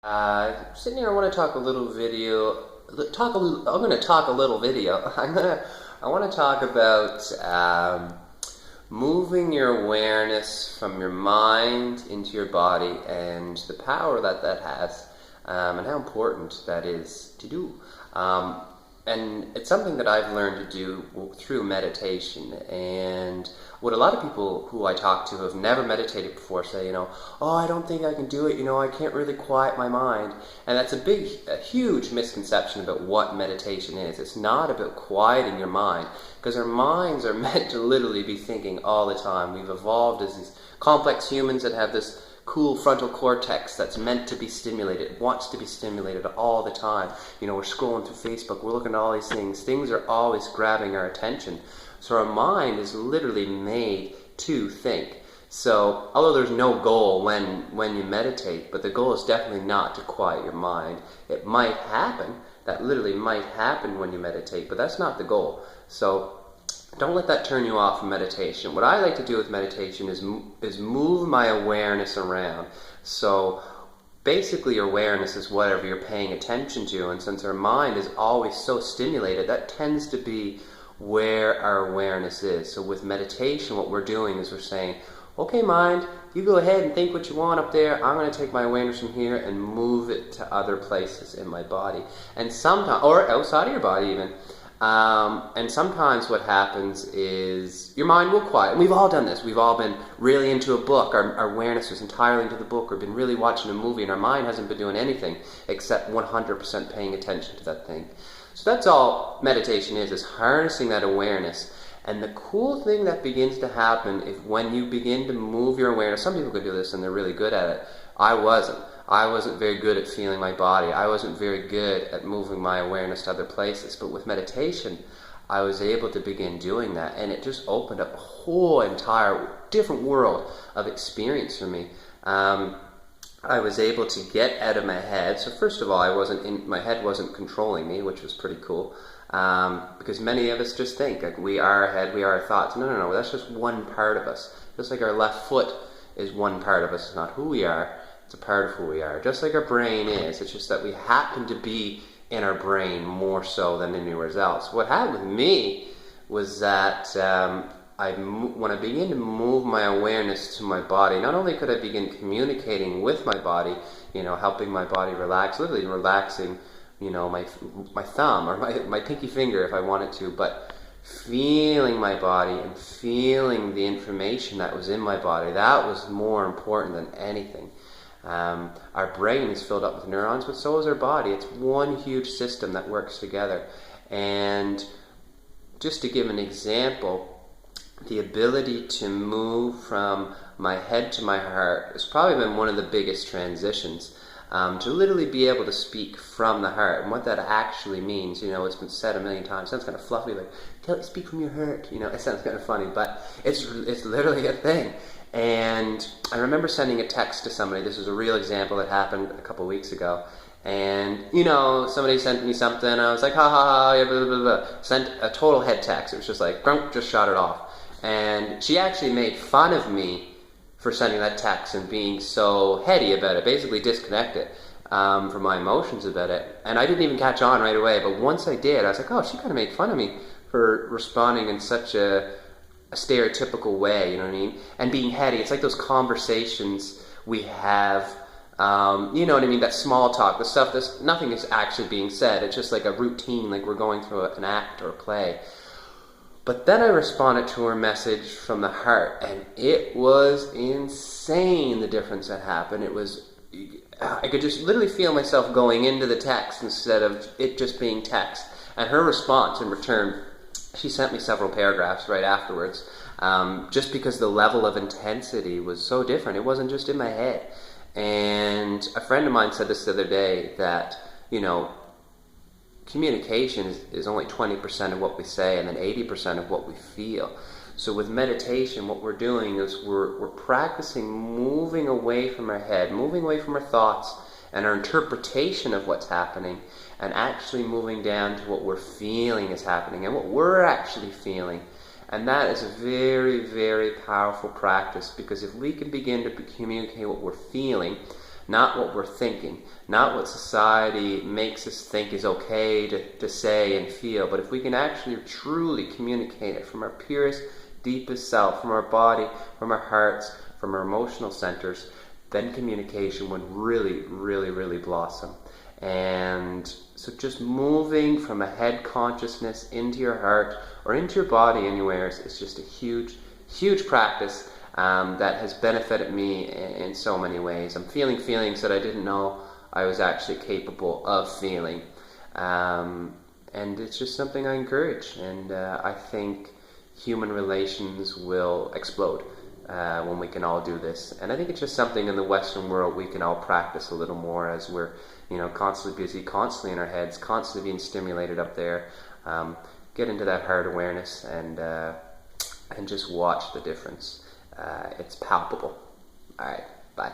Sitting here, I want to talk a little video. I'm going to talk a little video. I want to talk about moving your awareness from your mind into your body and the power that that has, and how important that is to do. And it's something that I've learned to do through meditation. And what a lot of people who I talk to who have never meditated before say, oh, I don't think I can do it. I can't really quiet my mind. And that's a huge misconception about what meditation is. It's not about quieting your mind, because our minds are meant to literally be thinking all the time. We've evolved as these complex humans that have this cool frontal cortex that's meant to be stimulated, wants to be stimulated all the time. We're scrolling through Facebook, we're looking at all these things. Things are always grabbing our attention. So our mind is literally made to think. So although there's no goal when you meditate, but the goal is definitely not to quiet your mind. It might happen, that literally might happen when you meditate, but that's not the goal. So don't let that turn you off from meditation. What I like to do with meditation is move my awareness around. So basically your awareness is whatever you're paying attention to, and since our mind is always so stimulated, that tends to be where our awareness is. So with meditation, what we're doing is we're saying, okay, mind, you go ahead and think what you want up there. I'm going to take my awareness from here and move it to other places in my body, and sometimes, or outside of your body even. And sometimes what happens is your mind will quiet. And we've all done this. We've all been really into a book. Our awareness was entirely into the book, or been really watching a movie, and our mind hasn't been doing anything except 100% paying attention to that thing. So that's all meditation is harnessing that awareness. And the cool thing that begins to happen is when you begin to move your awareness. Some people could do this and they're really good at it. I wasn't very good at feeling my body. I wasn't very good at moving my awareness to other places. But with meditation, I was able to begin doing that. And it just opened up a whole entire different world of experience for me. I was able to get out of my head. So first of all, my head wasn't controlling me, which was pretty cool. Because many of us just think, like, we are our head, we are our thoughts. No, that's just one part of us. Just like our left foot is one part of us. It's not who we are. It's a part of who we are. Just like our brain is. It's just that we happen to be in our brain more so than anywhere else. What happened with me was that when I began to move my awareness to my body, not only could I begin communicating with my body, helping my body relax, literally relaxing, my thumb or my pinky finger if I wanted to, but feeling my body and feeling the information that was in my body, that was more important than anything. Our brain is filled up with neurons, but so is our body. It's one huge system that works together. And just to give an example, the ability to move from my head to my heart has probably been one of the biggest transitions. To literally be able to speak from the heart, and what that actually means, it's been said a million times. It sounds kind of fluffy, like, speak from your heart, it sounds kind of funny, but it's literally a thing. And I remember sending a text to somebody. This was a real example that happened a couple weeks ago. And, somebody sent me something. I was like, ha ha ha, yeah, blah, blah, blah. Sent a total head text. It was just like, grunk, just shot it off. And she actually made fun of me for sending that text and being so heady about it, basically disconnected from my emotions about it. And I didn't even catch on right away. But once I did, I was like, oh, she kind of made fun of me for responding in such a stereotypical way, you know what I mean? And being heady. It's like those conversations we have, you know what I mean? That small talk, the stuff that's nothing is actually being said. It's just like a routine, like we're going through an act or a play. But then I responded to her message from the heart, and it was insane, the difference that happened. I could just literally feel myself going into the text instead of it just being text. And her response in return, she sent me several paragraphs right afterwards, just because the level of intensity was so different. It wasn't just in my head. And a friend of mine said this the other day, that, communication is only 20% of what we say, and then 80% of what we feel. So with meditation, what we're doing is we're practicing moving away from our head, moving away from our thoughts and our interpretation of what's happening, and actually moving down to what we're feeling is happening and what we're actually feeling. And that is a very, very powerful practice, because if we can begin to communicate what we're feeling, not what we're thinking, not what society makes us think is okay to say and feel, but if we can actually truly communicate it from our purest, deepest self, from our body, from our hearts, from our emotional centers, then communication would really, really, really blossom. And so just moving from a head consciousness into your heart or into your body anywhere is just a huge, huge practice that has benefited me in so many ways. I'm feeling feelings that I didn't know I was actually capable of feeling. And it's just something I encourage. And I think human relations will explode when we can all do this. And I think it's just something in the Western world we can all practice a little more as we're constantly busy, constantly in our heads, constantly being stimulated up there. Get into that heart awareness and just watch the difference. It's palpable. All right, bye.